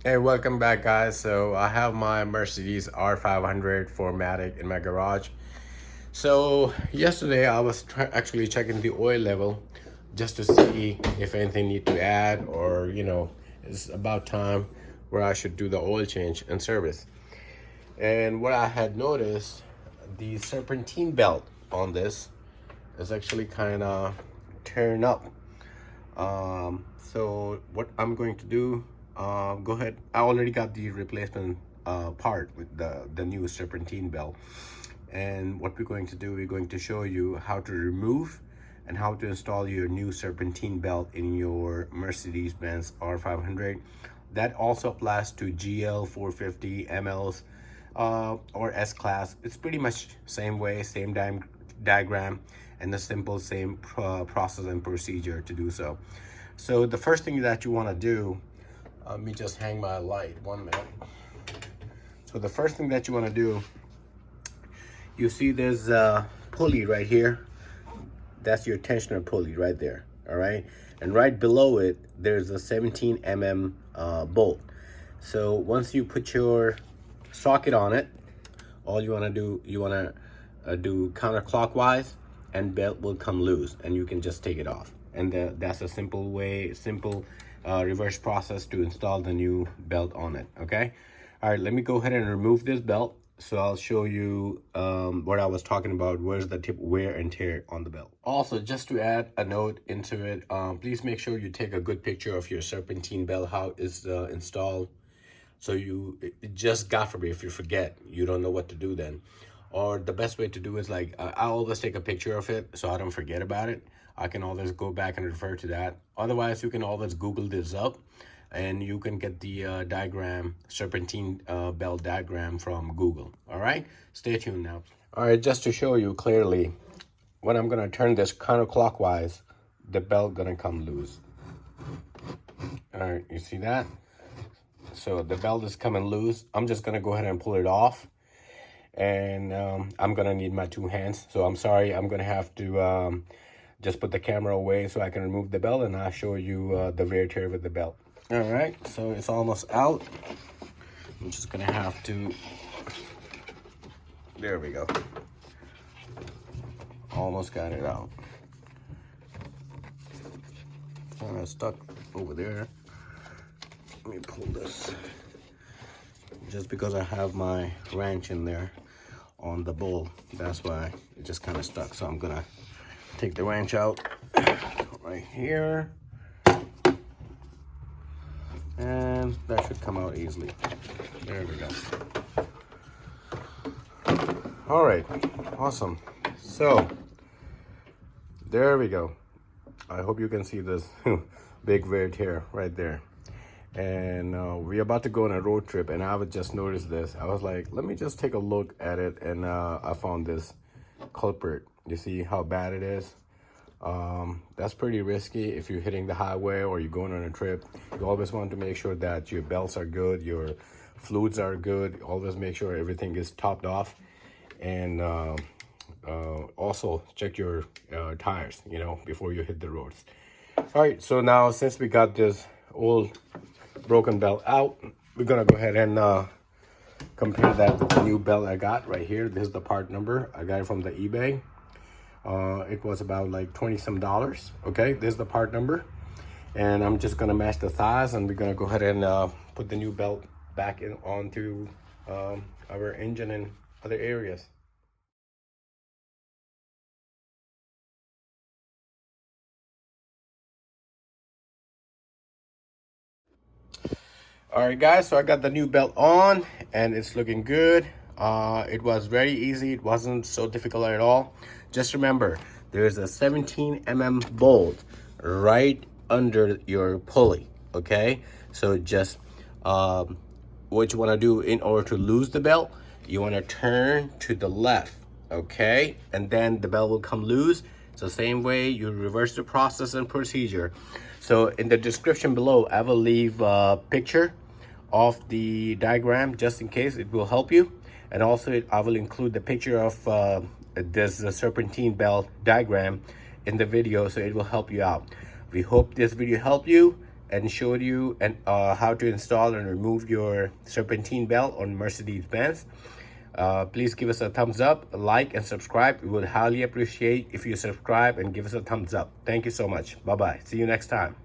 Hey, welcome back, guys. So I have my Mercedes R500 4MATIC in my garage. So yesterday I was actually checking the oil level just to see if anything need to add, or it's about time where I should do the oil change and service. And what I had noticed, the serpentine belt on this is actually kind of tearing up. So what I'm going to do, go ahead. I already got the replacement part with the new serpentine belt. And what we're going to do, we're going to show you how to remove and how to install your new serpentine belt in your Mercedes-Benz R500. That also applies to GL 450 MLs or S-Class. It's pretty much same way, same diagram, and the simple same process and procedure to do so. So the first thing that you want to do, let me just hang my light 1 minute. So the first thing that you want to do, you see there's a pulley right here. That's your tensioner pulley right there. All right, and right below it there's a 17 mm bolt. So once you put your socket on it, all you want to do, you want to do counterclockwise, and belt will come loose and you can just take it off. And that's a simple reverse process to install the new belt on it. Okay, all right, let me go ahead and remove this belt. So I'll show you what I was talking about. Where's the tip wear and tear on the belt. Also, just to add a note into it, please make sure you take a good picture of your serpentine belt, how it's installed. So just God forbid, if you forget, you don't know what to do then. Or the best way to do is like, I always take a picture of it so I don't forget about it. I can always go back and refer to that. Otherwise, you can always Google this up and you can get the diagram, serpentine belt diagram from Google. All right, stay tuned now. All right, just to show you clearly, when I'm gonna turn this counterclockwise, the belt gonna come loose. All right, you see that? So the belt is coming loose. I'm just gonna go ahead and pull it off. And I'm gonna need my 2 hands. So I'm sorry, I'm gonna have to just put the camera away so I can remove the belt, and I'll show you the wear tear with the belt. All right, so it's almost out. I'm just gonna have to, there we go. Almost got it out. Stuck over there. Let me pull this. Just because I have my wrench in there on the bowl, that's why it just kind of stuck. So I'm gonna take the wrench out right here, and that should come out easily. There we go. All right, awesome. So there we go. I hope you can see this big wear tear right there. And we're about to go on a road trip, and I would just notice this. I was like, let me just take a look at it, and I found this culprit. You see how bad it is? That's pretty risky if you're hitting the highway or you're going on a trip. You always want to make sure that your belts are good, your fluids are good. Always make sure everything is topped off, and also check your tires, before you hit the roads. All right, so now since we got this old broken belt out, we're gonna go ahead and compare that with the new belt I got right here. This is the part number. I got it from the eBay. It was about like $20 some. Okay, this is the part number, and I'm just gonna match the thighs, and we're gonna go ahead and put the new belt back in onto our engine and other areas. All right, guys, so I got the new belt on and it's looking good. It was very easy. It wasn't so difficult at all. Just remember, there's a 17 mm bolt right under your pulley. Okay, so just what you want to do in order to lose the belt, you want to turn to the left. Okay, and then the belt will come loose. So same way, you reverse the process and procedure. So in the description below, I will leave a picture of the diagram just in case it will help you. And also I will include the picture of there's the serpentine bell diagram in the video, so it will help you out. We hope this video helped you and showed you how to install and remove your serpentine bell on Mercedes-Benz. Please give us a thumbs up, like, and subscribe. We would highly appreciate if you subscribe and give us a thumbs up. Thank you so much. Bye-bye. See you next time.